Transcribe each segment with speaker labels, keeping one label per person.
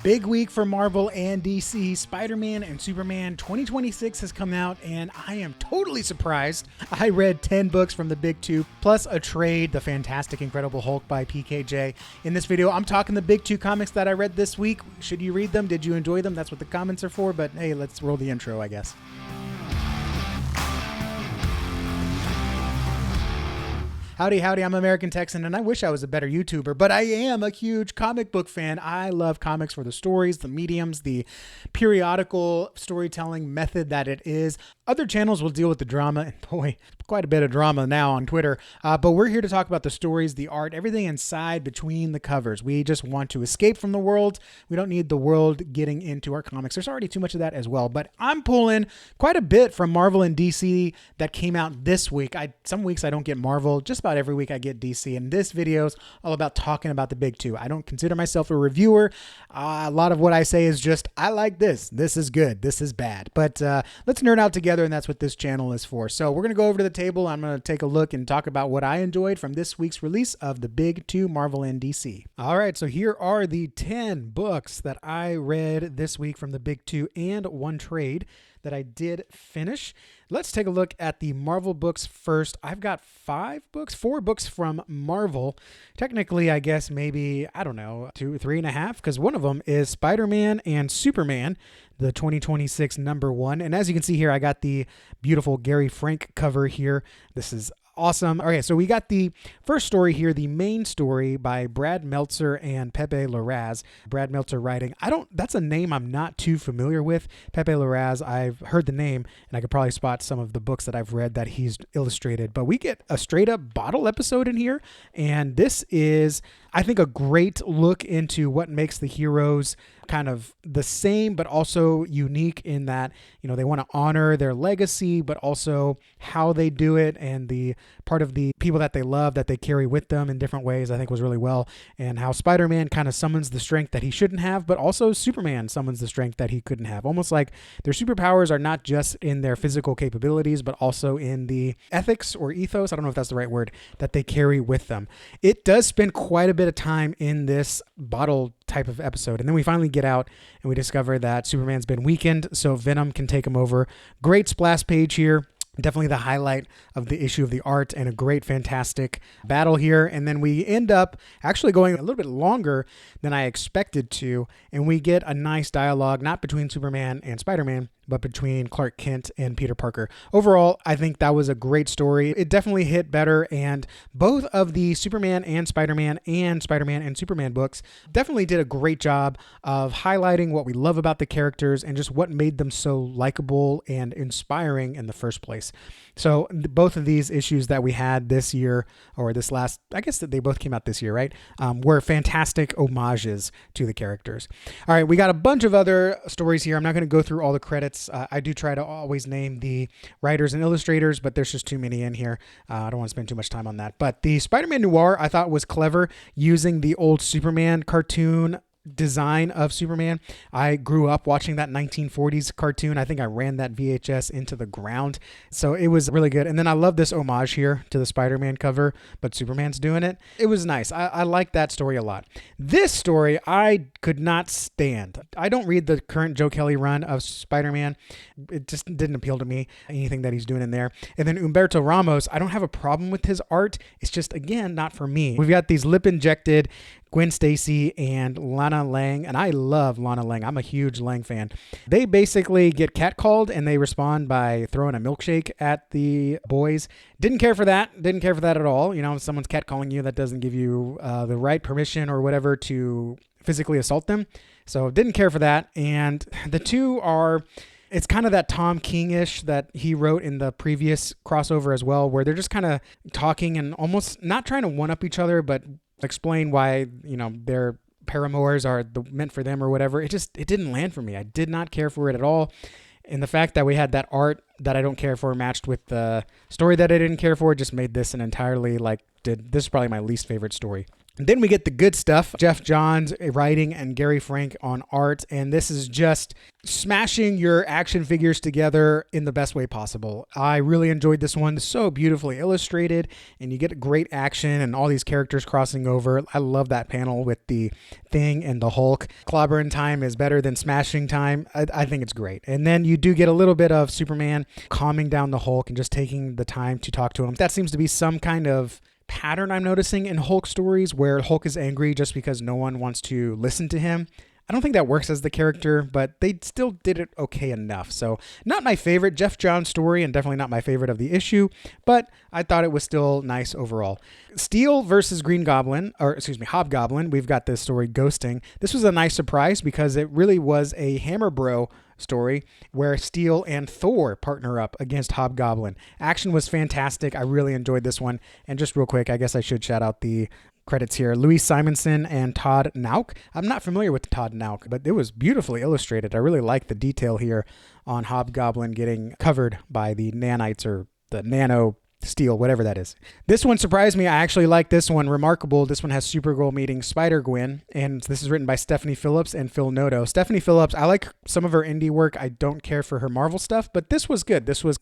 Speaker 1: Big week for Marvel and DC. Spider-Man and Superman 2026 has come out, and I am totally surprised. I read 10 books from the big two, plus a trade, The Fantastic Incredible Hulk by PKJ. In this video, I'm talking the big two comics that I read this week. Should you read them? Did you enjoy them? That's what the comments are for, but hey, let's roll the intro, I guess. Howdy, howdy, I'm American Texan, and I wish I was a better YouTuber, but I am a huge comic book fan. I love comics for the stories, the mediums, the periodical storytelling method that it is. Other channels will deal with the drama, and boy, quite a bit of drama now on Twitter, but we're here to talk about the stories, the art, everything inside between the covers. We just want to escape from the world. We don't need the world getting into our comics. There's already too much of that as well, but I'm pulling quite a bit from Marvel and DC that came out this week. Some weeks I don't get Marvel, just about every week I get DC, and this video is all about talking about the big two. I don't consider myself a reviewer. A lot of what I say is just, I like this. This is good. This is bad. But let's nerd out together, and that's what this channel is for. So we're going to go over to the table. I'm going to take a look and talk about what I enjoyed from this week's release of the big two, Marvel and DC. All right, so here are the 10 books that I read this week from the big two and one trade that I did finish. Let's take a look at the Marvel books first. I've got 4 books from Marvel. Technically, I guess maybe, I don't know, 2, 3.5, because one of them is Spider-Man and Superman, the 2026 #1. And as you can see here, I got the beautiful Gary Frank cover here. This is awesome. Okay, so we got the first story here, the main story by Brad Meltzer and Pepe Larraz. Brad Meltzer writing. That's a name I'm not too familiar with. Pepe Larraz, I've heard the name, and I could probably spot some of the books that I've read that he's illustrated. But we get a straight up bottle episode in here, and this is, I think, a great look into what makes the heroes kind of the same, but also unique in that, you know, they want to honor their legacy, but also how they do it and the part of the people that they love that they carry with them in different ways, I think was really well. And how Spider-Man kind of summons the strength that he shouldn't have, but also Superman summons the strength that he couldn't have. Almost like their superpowers are not just in their physical capabilities, but also in the ethics or ethos, I don't know if that's the right word, that they carry with them. It does spend quite a bit of time in this bottle type of episode, and then we finally get out and we discover that Superman's been weakened, so Venom can take him over. Great splash page here. Definitely the highlight of the issue of the art, and a great, fantastic battle here. And then we end up actually going a little bit longer than I expected to, and we get a nice dialogue, not between Superman and Spider-Man, but between Clark Kent and Peter Parker. Overall, I think that was a great story. It definitely hit better, and both of the Superman and Spider-Man and Superman books definitely did a great job of highlighting what we love about the characters and just what made them so likable and inspiring in the first place. So both of these issues that we had this year, or this last, I guess that they both came out this year, right? Were fantastic homages to the characters. All right, we got a bunch of other stories here. I'm not going to go through all the credits. I do try to always name the writers and illustrators, but there's just too many in here. I don't want to spend too much time on that. But the Spider-Man Noir I thought was clever, using the old Superman cartoon design of Superman. I grew up watching that 1940s cartoon. I think I ran that VHS into the ground. So it was really good. And then I love this homage here to the Spider-Man cover, but Superman's doing it. It was nice. I like that story a lot. This story I could not stand. I don't read the current Joe Kelly run of Spider-Man. It just didn't appeal to me, anything that he's doing in there. And then Humberto Ramos, I don't have a problem with his art. It's just, again, not for me. We've got these lip-injected Gwen Stacy and Lana Lang, and I love Lana Lang. I'm a huge Lang fan. They basically get catcalled, and they respond by throwing a milkshake at the boys. Didn't care for that. Didn't care for that at all. You know, if someone's catcalling you, that doesn't give you the right permission or whatever to physically assault them. So didn't care for that. And the two are, it's kind of that Tom King-ish that he wrote in the previous crossover as well, where they're just kind of talking and almost not trying to one-up each other, but explain why, you know, their paramours are meant for them or whatever. It didn't land for me. I did not care for it at all. And the fact that we had that art that I don't care for matched with the story that I didn't care for just made this an entirely, this is probably my least favorite story Then we get the good stuff. Jeff Johns writing and Gary Frank on art. And this is just smashing your action figures together in the best way possible. I really enjoyed this one. So beautifully illustrated, and you get great action and all these characters crossing over. I love that panel with the Thing and the Hulk. Clobbering time is better than smashing time. I think it's great. And then you do get a little bit of Superman calming down the Hulk and just taking the time to talk to him. That seems to be some kind of pattern I'm noticing in Hulk stories, where Hulk is angry just because no one wants to listen to him. I don't think that works as the character, but they still did it okay enough. So not my favorite Jeff Johns story, and definitely not my favorite of the issue, but I thought it was still nice overall. Steel versus Hobgoblin. We've got this story, Ghosting. This was a nice surprise because it really was a Hammer Bro story where Steel and Thor partner up against Hobgoblin. Action was fantastic. I really enjoyed this one. And just real quick, I guess I should shout out the credits here. Louise Simonson and Todd Nauk. I'm not familiar with Todd Nauk, but it was beautifully illustrated. I really like the detail here on Hobgoblin getting covered by the nanites, or the nano steel, whatever that is. This one surprised me. I actually like this one. Remarkable. This one has Supergirl meeting Spider-Gwen, and this is written by Stephanie Phillips and Phil Noto. Stephanie Phillips, I like some of her indie work. I don't care for her Marvel stuff, but this was good. This was,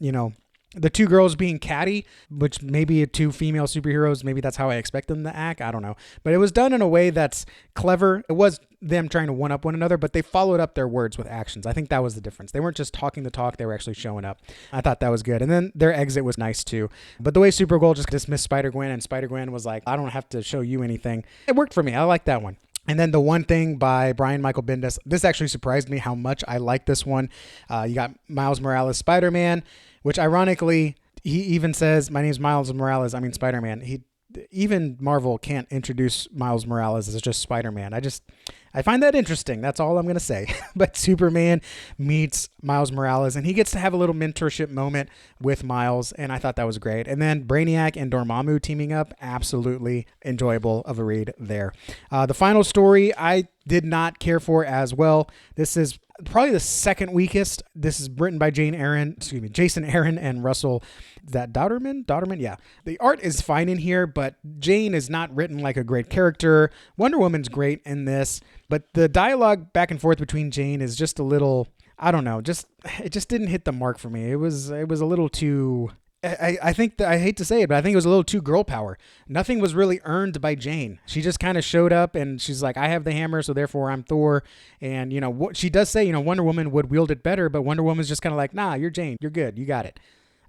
Speaker 1: the two girls being catty, which maybe two female superheroes, maybe that's how I expect them to act. I don't know. But it was done in a way that's clever. It was them trying to one-up one another, but they followed up their words with actions. I think that was the difference. They weren't just talking the talk, they were actually showing up. I thought that was good. And then their exit was nice too. But the way Supergirl just dismissed Spider-Gwen, and Spider-Gwen was like, I don't have to show you anything. It worked for me. I like that one. And then The One Thing by Brian Michael Bendis. This actually surprised me how much I like this one. You got Miles Morales Spider-Man, which ironically, he even says, my name's Miles Morales, I mean Spider-Man. Even Marvel can't introduce Miles Morales as just Spider-Man. I find that interesting. That's all I'm going to say. But Superman meets Miles Morales, and he gets to have a little mentorship moment with Miles, and I thought that was great. And then Brainiac and Dormammu teaming up, absolutely enjoyable of a read there. The final story I did not care for as well. This is probably the second weakest. This is written by Jason Aaron and Russell. Is that Dauterman? Yeah. The art is fine in here, but Jane is not written like a great character. Wonder Woman's great in this, but the dialogue back and forth between Jane is just a little, I don't know, it just didn't hit the mark for me. It was a little too, I think I hate to say it, but I think it was a little too girl power. Nothing was really earned by Jane. She just kind of showed up and she's like, I have the hammer, so therefore I'm Thor. And what she does say, Wonder Woman would wield it better, but Wonder Woman's just kind of like, nah, you're Jane. You're good. You got it.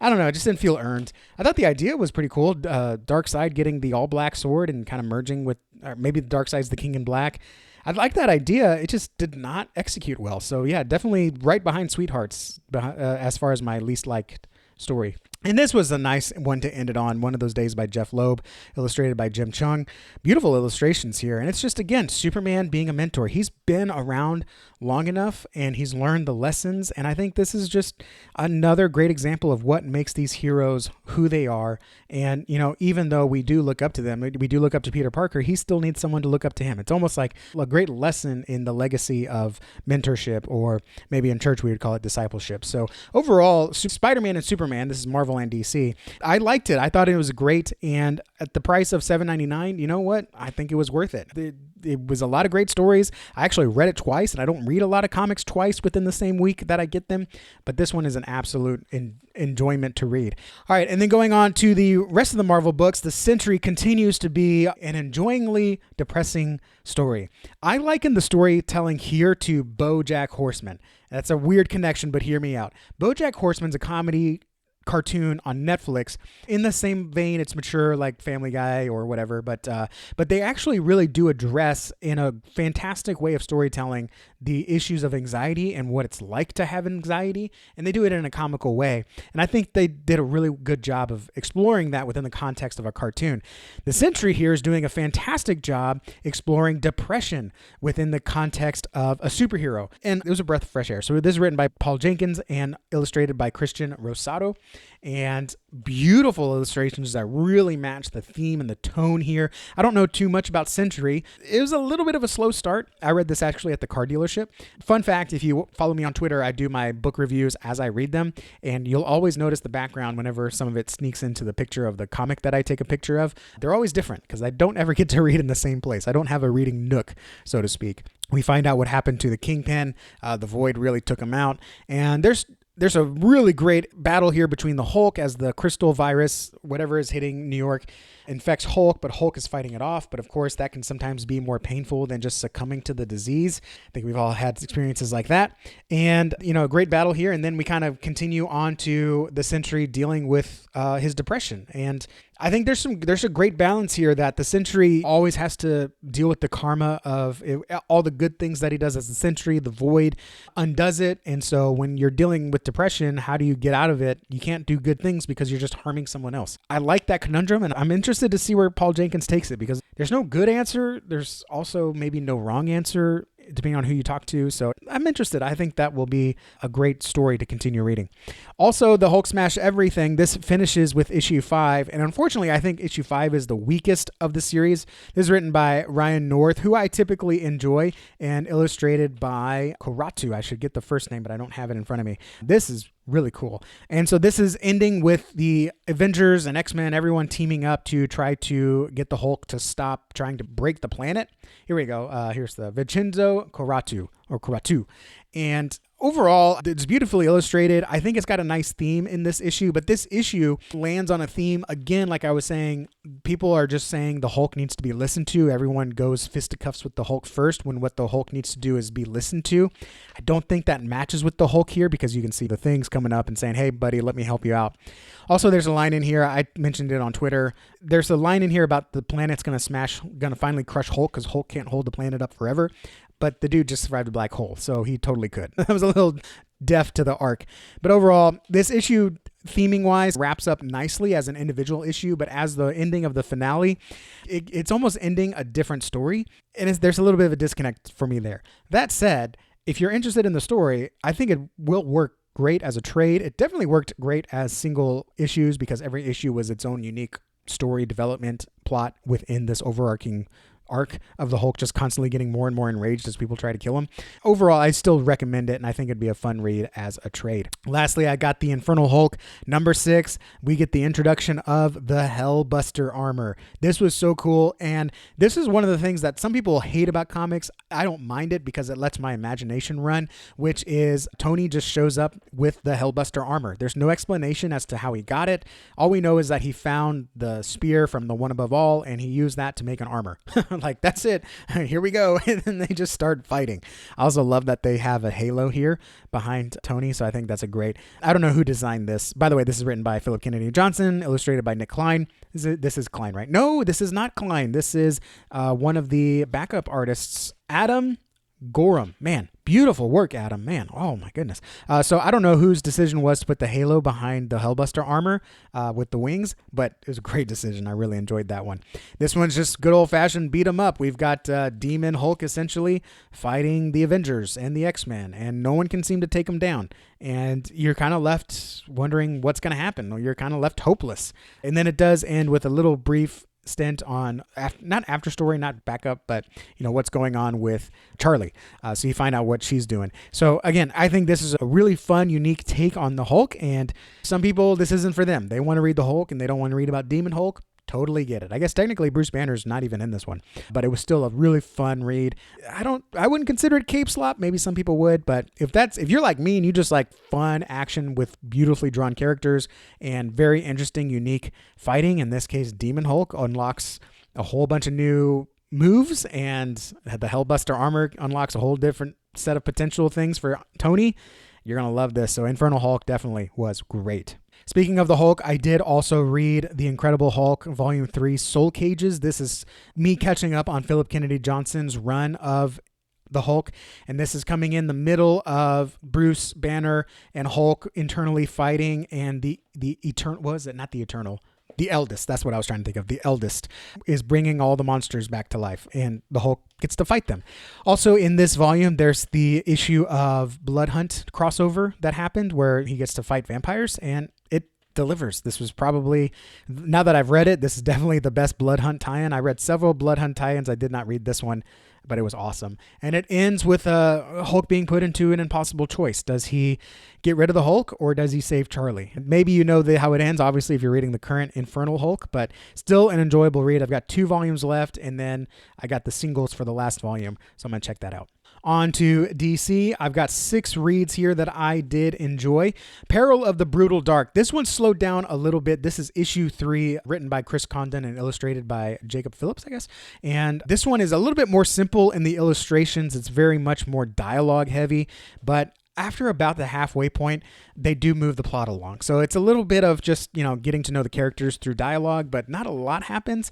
Speaker 1: I don't know. It just didn't feel earned. I thought the idea was pretty cool. Darkseid getting the all black sword and kind of merging with, or maybe the Darkseid's the King in Black. I like that idea. It just did not execute well. So yeah, definitely right behind Sweethearts as far as my least liked story. And this was a nice one to end it on. One of Those Days by Jeff Loeb, illustrated by Jim Chung. Beautiful illustrations here. And it's just, again, Superman being a mentor. He's been around long enough and he's learned the lessons. And I think this is just another great example of what makes these heroes who they are. And, even though we do look up to them, we do look up to Peter Parker, he still needs someone to look up to him. It's almost like a great lesson in the legacy of mentorship, or maybe in church we would call it discipleship. So overall, Spider-Man and Superman, this is Marvel and DC. I liked it. I thought it was great. And at the price of $7.99, you know what? I think it was worth it. It was a lot of great stories. I actually read it twice, and I don't read a lot of comics twice within the same week that I get them. But this one is an absolute enjoyment to read. All right. And then going on to the rest of the Marvel books, the Sentry continues to be an enjoyingly depressing story. I liken the storytelling here to BoJack Horseman. That's a weird connection, but hear me out. BoJack Horseman's a comedy cartoon on Netflix. In the same vein, it's mature like Family Guy or whatever, but they actually really do address in a fantastic way of storytelling the issues of anxiety and what it's like to have anxiety, and they do it in a comical way. And I think they did a really good job of exploring that within the context of a cartoon. The Sentry here is doing a fantastic job exploring depression within the context of a superhero, and it was a breath of fresh air. So this is written by Paul Jenkins and illustrated by Christian Rosado. and beautiful illustrations that really match the theme and the tone here. I don't know too much about Sentry. It was a little bit of a slow start. I read this actually at the car dealership. Fun fact, if you follow me on Twitter, I do my book reviews as I read them, and you'll always notice the background whenever some of it sneaks into the picture of the comic that I take a picture of. They're always different because I don't ever get to read in the same place. I don't have a reading nook, so to speak. We find out what happened to the Kingpin. The Void really took him out, and there's a really great battle here between the Hulk as the crystal virus, whatever is hitting New York, infects Hulk, but Hulk is fighting it off. But of course, that can sometimes be more painful than just succumbing to the disease. I think we've all had experiences like that. And, a great battle here. And then we kind of continue on to the Sentry dealing with his depression. And I think there's a great balance here that the Sentry always has to deal with the karma of all the good things that he does as the Sentry. The Void undoes it. And so when you're dealing with depression, how do you get out of it? You can't do good things because you're just harming someone else. I like that conundrum, and I'm interested to see where Paul Jenkins takes it, because there's no good answer. There's also maybe no wrong answer, depending on who you talk to. So I'm interested. I think that will be a great story to continue reading. Also, the Hulk Smash Everything, this finishes with issue 5. And unfortunately, I think issue 5 is the weakest of the series. This is written by Ryan North, who I typically enjoy, and illustrated by Koratu. I should get the first name, but I don't have it in front of me. This is really cool. And so this is ending with the Avengers and X-Men, everyone teaming up to try to get the Hulk to stop trying to break the planet. Here we go. Here's the Vincenzo Koratu. And overall, it's beautifully illustrated. I think it's got a nice theme in this issue, but this issue lands on a theme. Again, like I was saying, people are just saying the Hulk needs to be listened to. Everyone goes fisticuffs with the Hulk first, when what the Hulk needs to do is be listened to. I don't think that matches with the Hulk here, because you can see the things coming up and saying, hey, buddy, let me help you out. Also, there's a line in here. I mentioned it on Twitter. There's a line in here about the planet's going to finally crush Hulk, because Hulk can't hold the planet up forever. But the dude just survived a black hole, so he totally could. That was a little deaf to the arc. But overall, this issue, theming-wise, wraps up nicely as an individual issue, but as the ending of the finale, it's almost ending a different story, and there's a little bit of a disconnect for me there. That said, if you're interested in the story, I think it will work great as a trade. It definitely worked great as single issues, because every issue was its own unique story development plot within this overarching arc of the Hulk just constantly getting more and more enraged as people try to kill him. Overall, I still recommend it, and I think it'd be a fun read as a trade. Lastly, I got the Infernal Hulk number 6. We get the introduction of the Hellbuster armor. This was so cool, and this is one of the things that some people hate about comics. I don't mind it because it lets my imagination run, which is Tony just shows up with the Hellbuster armor. There's no explanation as to how he got it. All we know is that he found the spear from the One Above All, and he used that to make an armor. Like, that's it. Here we go. And then they just start fighting. I also love that they have a halo here behind Tony, so I think that's a great... I don't know who designed this. By the way, this is written by Philip Kennedy Johnson, illustrated by Nick Klein. This is Klein, right? No, this is not Klein. This is one of the backup artists, Adam Gorham. Man, beautiful work, Adam. Man, oh my goodness. So I don't know whose decision was to put the halo behind the Hellbuster armor with the wings, but it was a great decision. I really enjoyed that one. This one's just good old-fashioned beat 'em up. We've got Demon Hulk essentially fighting the Avengers and the X-Men, and no one can seem to take him down. And you're kind of left wondering what's going to happen, or you're kind of left hopeless. And then it does end with a little brief stint on not after story, not backup, but what's going on with Charlie. So you find out what she's doing. So again, I think this is a really fun, unique take on the Hulk, and some people, this isn't for them. They want to read the Hulk and they don't want to read about Demon Hulk. Totally get it. I guess technically Bruce Banner's not even in this one, but it was still a really fun read. I wouldn't consider it cape slop. Maybe some people would, but if you're like me and you just like fun action with beautifully drawn characters and very interesting, unique fighting, in this case, Demon Hulk unlocks a whole bunch of new moves, and the Hellbuster armor unlocks a whole different set of potential things for Tony. You're going to love this. So Infernal Hulk definitely was great. Speaking of the Hulk, I did also read The Incredible Hulk Volume 3 Soul Cages. This is me catching up on Philip Kennedy Johnson's run of the Hulk, and this is coming in the middle of Bruce Banner and Hulk internally fighting, and the Eternal, was it not the Eternal? The Eldest, that's what I was trying to think of. The Eldest is bringing all the monsters back to life, and the Hulk gets to fight them. Also in this volume, there's the issue of Blood Hunt crossover that happened where he gets to fight vampires, and it delivers. This was probably, now that I've read it, this is definitely the best Blood Hunt tie-in. I read several Blood Hunt tie-ins. I did not read this one, but it was awesome. And it ends with Hulk being put into an impossible choice. Does he get rid of the Hulk or does he save Charlie? Maybe you know how it ends, obviously, if you're reading the current Infernal Hulk, but still an enjoyable read. I've got 2 volumes left, and then I got the singles for the last volume, so I'm going to check that out. On to DC. I've got 6 reads here that I did enjoy. Peril of the Brutal Dark. This one slowed down a little bit. This is issue 3, written by Chris Condon and illustrated by Jacob Phillips, I guess. And this one is a little bit more simple in the illustrations. It's very much more dialogue heavy, but after about the halfway point, they do move the plot along. So it's a little bit of just, getting to know the characters through dialogue, but not a lot happens,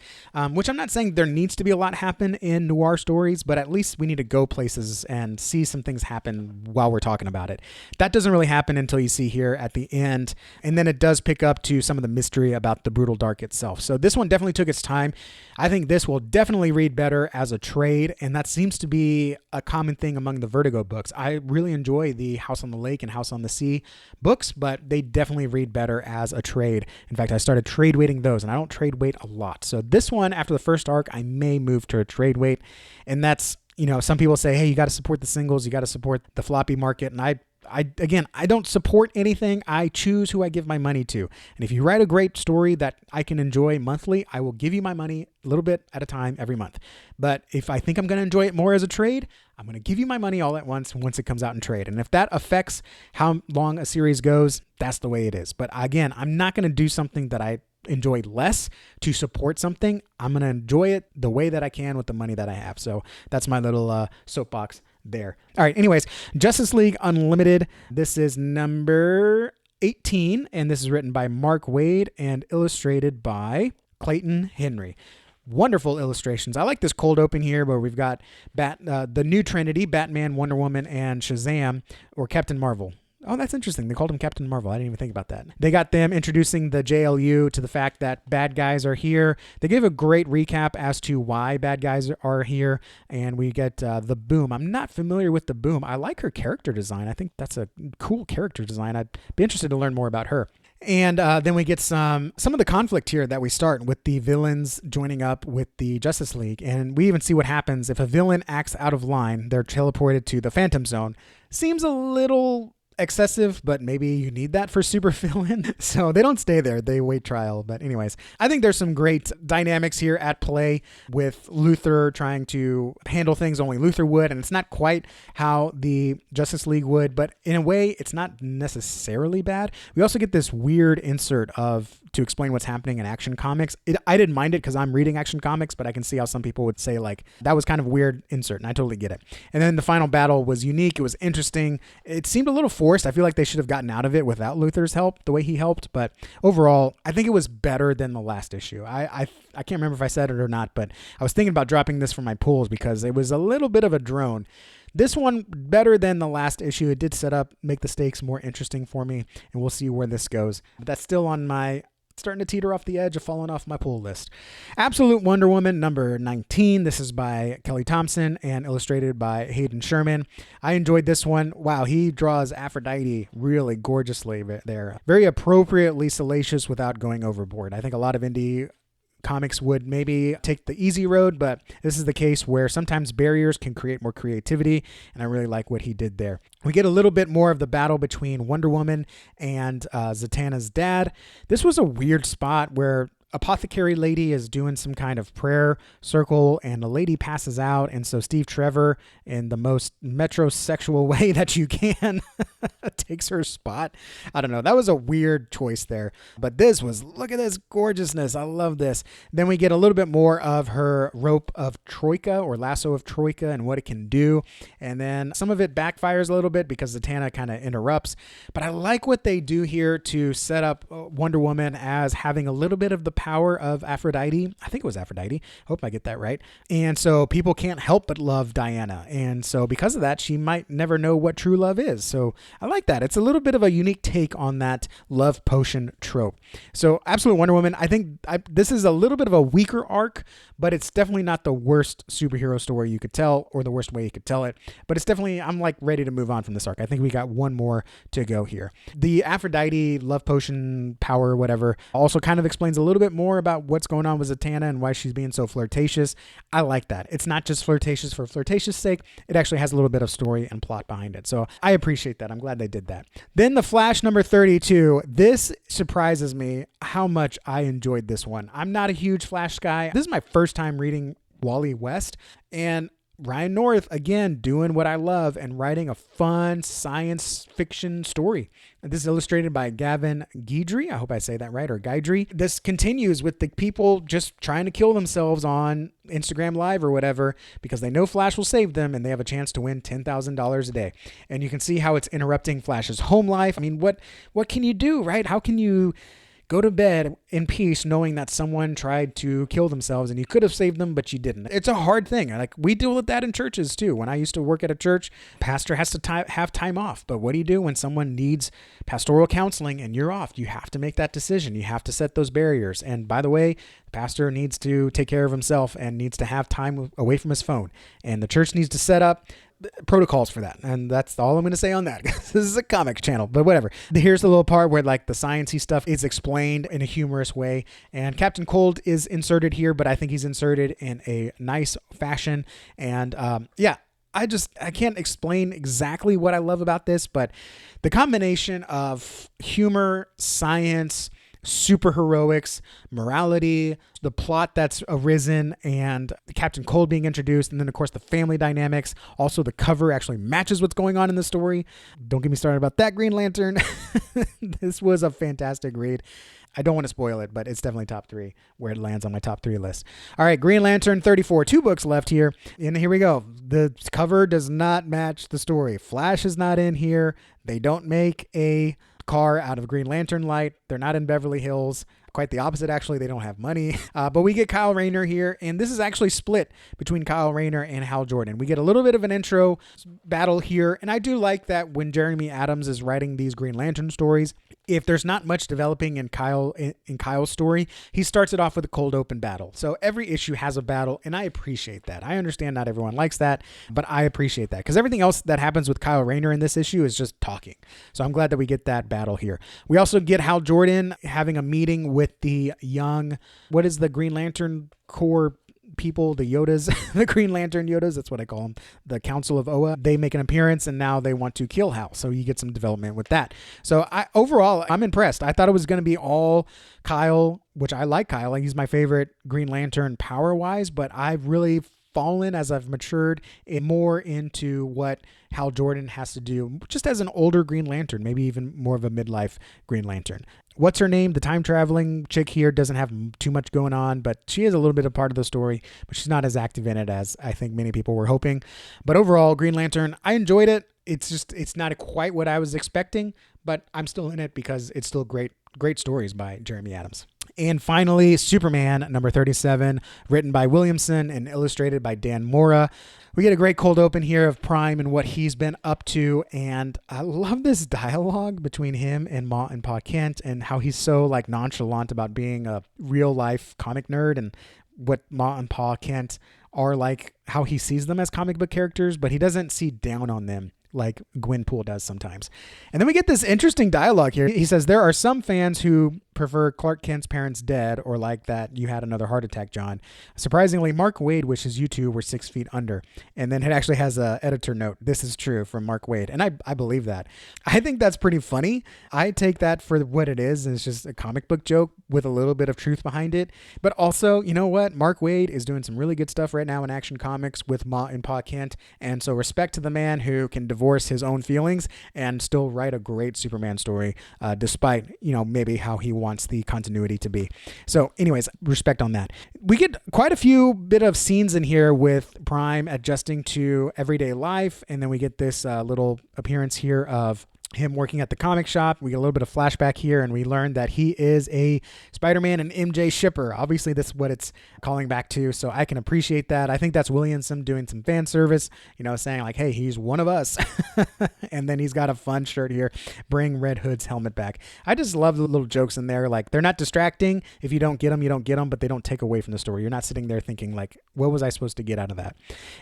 Speaker 1: which I'm not saying there needs to be a lot happen in noir stories, but at least we need to go places and see some things happen while we're talking about it. That doesn't really happen until you see here at the end. And then it does pick up to some of the mystery about the Brutal Dark itself. So this one definitely took its time. I think this will definitely read better as a trade. And that seems to be a common thing among the Vertigo books. I really enjoy the House on the Lake and House on the Sea books, but they definitely read better as a trade. In fact, I started trade weighting those, and I don't trade weight a lot. So this one, after the first arc, I may move to a trade weight. And that's, some people say, hey, you got to support the singles, you got to support the floppy market. And I don't support anything. I choose who I give my money to. And if you write a great story that I can enjoy monthly, I will give you my money a little bit at a time every month. But if I think I'm going to enjoy it more as a trade, I'm going to give you my money all at once it comes out in trade. And if that affects how long a series goes, that's the way it is. But again, I'm not going to do something that I enjoy less to support something. I'm going to enjoy it the way that I can with the money that I have. So that's my little soapbox there. All right. Anyways, Justice League Unlimited. This is number 18, and this is written by Mark Waid and illustrated by Clayton Henry. Wonderful illustrations. I like this cold open here where we've got the new Trinity, Batman, Wonder Woman, and Shazam, or Captain Marvel. Oh, that's interesting. They called him Captain Marvel. I didn't even think about that. They got them introducing the JLU to the fact that bad guys are here. They gave a great recap as to why bad guys are here, and we get the Boom. I'm not familiar with the Boom. I like her character design. I think that's a cool character design. I'd be interested to learn more about her. And then we get some of the conflict here that we start with the villains joining up with the Justice League. And we even see what happens if a villain acts out of line. They're teleported to the Phantom Zone. Seems a little excessive, but maybe you need that for super villain. So they don't stay there. They wait trial. But anyways, I think there's some great dynamics here at play with Luthor trying to handle things only Luthor would. And it's not quite how the Justice League would, but in a way, it's not necessarily bad. We also get this weird insert to explain what's happening in Action Comics. I didn't mind it because I'm reading Action Comics, but I can see how some people would say like, that was kind of a weird insert, and I totally get it. And then the final battle was unique. It was interesting. It seemed a little forced. I feel like they should have gotten out of it without Luthor's help, the way he helped. But overall, I think it was better than the last issue. I can't remember if I said it or not, but I was thinking about dropping this for my pools because it was a little bit of a drone. This one, better than the last issue. It did make the stakes more interesting for me, and we'll see where this goes. But that's still on my starting to teeter off the edge of falling off my pull list. Absolute Wonder Woman, number 19. This is by Kelly Thompson and illustrated by Hayden Sherman. I enjoyed this one. Wow, he draws Aphrodite really gorgeously there. Very appropriately salacious without going overboard. I think a lot of indie comics would maybe take the easy road, but this is the case where sometimes barriers can create more creativity, and I really like what he did there. We get a little bit more of the battle between Wonder Woman and Zatanna's dad. This was a weird spot where Apothecary Lady is doing some kind of prayer circle and the lady passes out, and so Steve Trevor, in the most metrosexual way that you can, takes her spot. I don't know. That was a weird choice there, but this was, look at this gorgeousness. I love this. Then we get a little bit more of her rope of Troika or lasso of Troika and what it can do, and then some of it backfires a little bit because Zatanna kind of interrupts, but I like what they do here to set up Wonder Woman as having a little bit of the power of Aphrodite. I think it was Aphrodite. Hope I get that right. And so people can't help but love Diana. And so because of that, she might never know what true love is. So I like that. It's a little bit of a unique take on that love potion trope. So Absolute Wonder Woman, I think this is a little bit of a weaker arc, but it's definitely not the worst superhero story you could tell or the worst way you could tell it. But it's definitely, I'm like ready to move on from this arc. I think we got one more to go here. The Aphrodite love potion power, whatever, also kind of explains a little bit more about what's going on with Zatanna and why she's being so flirtatious. I like that. It's not just flirtatious for flirtatious sake. It actually has a little bit of story and plot behind it. So I appreciate that. I'm glad they did that. Then the Flash number 32. This surprises me how much I enjoyed this one. I'm not a huge Flash guy. This is my first time reading Wally West, and Ryan North, again, doing what I love and writing a fun science fiction story. This is illustrated by Gavin Guidry. I hope I say that right, or Guidry. This continues with the people just trying to kill themselves on Instagram Live or whatever because they know Flash will save them and they have a chance to win $10,000 a day. And you can see how it's interrupting Flash's home life. I mean, what can you do, right? How can you go to bed in peace knowing that someone tried to kill themselves and you could have saved them, but you didn't? It's a hard thing. Like, we deal with that in churches too. When I used to work at a church, pastor has to have time off. But what do you do when someone needs pastoral counseling and you're off? You have to make that decision. You have to set those barriers. And by the way, the pastor needs to take care of himself and needs to have time away from his phone. And the church needs to set up protocols for that. And that's all I'm going to say on that. This is a comic channel, but whatever. Here's the little part where like the sciencey stuff is explained in a humorous way. And Captain Cold is inserted here, but I think he's inserted in a nice fashion. And I can't explain exactly what I love about this, but the combination of humor, science, superheroics, morality, the plot that's arisen, and Captain Cold being introduced, and then of course the family dynamics. Also, the cover actually matches what's going on in the story. Don't get me started about that Green Lantern. This was a fantastic read. I don't want to spoil it, but it's definitely top 3 where it lands on my top 3 list. All right, Green Lantern 34, 2 books left here. And here we go. The cover does not match the story. Flash is not in here. They don't make a car out of Green Lantern light. They're not in Beverly Hills. Quite the opposite, actually. They don't have money. But we get Kyle Rayner here, and this is actually split between Kyle Rayner and Hal Jordan. We get a little bit of an intro battle here, and I do like that when Jeremy Adams is writing these Green Lantern stories, if there's not much developing in Kyle's story, he starts it off with a cold open battle. So every issue has a battle, and I appreciate that. I understand not everyone likes that, but I appreciate that because everything else that happens with Kyle Rayner in this issue is just talking. So I'm glad that we get that battle here. We also get Hal Jordan having a meeting with the young, what is the Green Lantern Corps people, the Yodas, the Green Lantern Yodas, that's what I call them, the Council of Oa. They make an appearance and now they want to kill Hal. So you get some development with that. So overall, I'm impressed. I thought it was going to be all Kyle, which I like Kyle. He's my favorite Green Lantern power-wise, but I've really fallen as I've matured more into what Hal Jordan has to do just as an older Green Lantern, maybe even more of a midlife Green Lantern. What's her name? The time traveling chick here doesn't have too much going on, but she is a little bit a part of the story, but she's not as active in it as I think many people were hoping. But overall, Green Lantern, I enjoyed it. It's not quite what I was expecting, but I'm still in it because it's still great stories by Jeremy Adams. And finally, Superman number 37, written by Williamson and illustrated by Dan Mora. We get a great cold open here of Prime and what he's been up to. And I love this dialogue between him and Ma and Pa Kent and how he's so like nonchalant about being a real life comic nerd and what Ma and Pa Kent are like, how he sees them as comic book characters, but he doesn't see down on them like Gwenpool does sometimes. And then we get this interesting dialogue here. He says, there are some fans who prefer Clark Kent's parents dead or like that you had another heart attack, John. Surprisingly, Mark Waid wishes you two were 6 feet under. And then it actually has a editor note. This is true from Mark Waid. And I believe that. I think that's pretty funny. I take that for what it is. It's just a comic book joke with a little bit of truth behind it. But also, you know what? Mark Waid is doing some really good stuff right now in Action Comics with Ma and Pa Kent. And so respect to the man who can divorce his own feelings and still write a great Superman story, despite, maybe how he wants the continuity to be. So anyways, respect on that. We get quite a few bit of scenes in here with Prime adjusting to everyday life. And then we get this little appearance here of him working at the comic shop. We get a little bit of flashback here, and we learn that he is a Spider-Man and MJ shipper. Obviously, this is what it's calling back to, so I can appreciate that. I think that's Williamson doing some fan service, saying like, hey, he's one of us. And then he's got a fun shirt here, bring Red Hood's helmet back. I just love the little jokes in there. Like, they're not distracting. If you don't get them, you don't get them, but they don't take away from the story. You're not sitting there thinking like, what was I supposed to get out of that?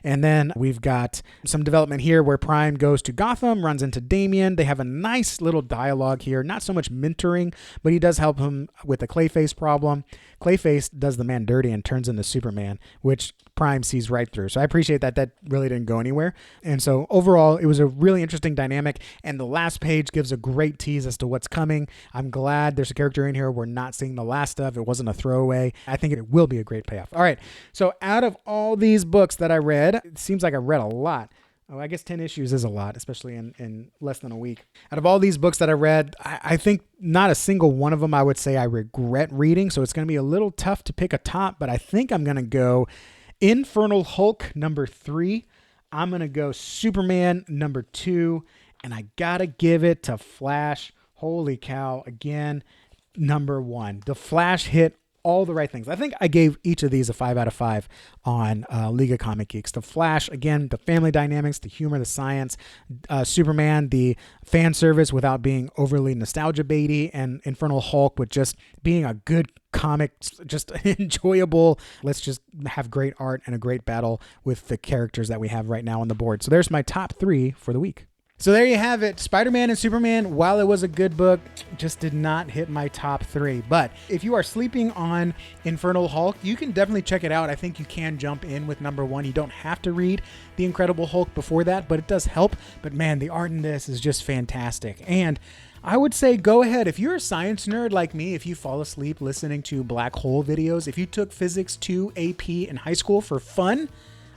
Speaker 1: And then we've got some development here where Prime goes to Gotham, runs into Damian. They have a nice little dialogue here. Not so much mentoring, but he does help him with the Clayface problem. Clayface does the man dirty and turns into Superman, which Prime sees right through. So I appreciate that. That really didn't go anywhere. And so overall, it was a really interesting dynamic. And the last page gives a great tease as to what's coming. I'm glad there's a character in here we're not seeing the last of. It wasn't a throwaway. I think it will be a great payoff. All right. So out of all these books that I read, it seems like I read a lot. Oh, I guess 10 issues is a lot, especially in less than a week. Out of all these books that I read, I think not a single one of them I would say I regret reading. So it's going to be a little tough to pick a top, but I think I'm going to go Infernal Hulk #3. I'm going to go Superman #2. And I got to give it to Flash. Holy cow. Again, #1. The Flash hit all the right things. I think I gave each of these a 5 out of 5 on League of Comic Geeks. The Flash, again, the family dynamics, the humor, the science. Superman, the fan service without being overly nostalgia baity, and Infernal Hulk with just being a good comic, just enjoyable. Let's just have great art and a great battle with the characters that we have right now on the board. So there's my top 3 for the week. So there you have it. Spider-Man and Superman, while it was a good book, just did not hit my top 3. But if you are sleeping on Infernal Hulk, you can definitely check it out. I think you can jump in with #1. You don't have to read The Incredible Hulk before that, but it does help. But man, the art in this is just fantastic. And I would say go ahead. If you're a science nerd like me, if you fall asleep listening to black hole videos, if you took Physics 2 AP in high school for fun,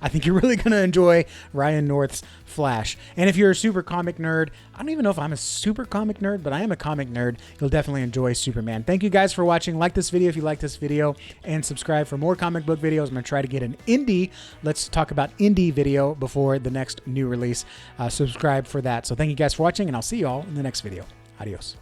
Speaker 1: I think you're really going to enjoy Ryan North's Flash. And if you're a super comic nerd, I don't even know if I'm a super comic nerd, but I am a comic nerd, you'll definitely enjoy Superman. Thank you guys for watching. Like this video if you like this video, and subscribe for more comic book videos. I'm going to try to get an indie, let's talk about indie video before the next new release. Subscribe for that. So thank you guys for watching, and I'll see you all in the next video. Adios.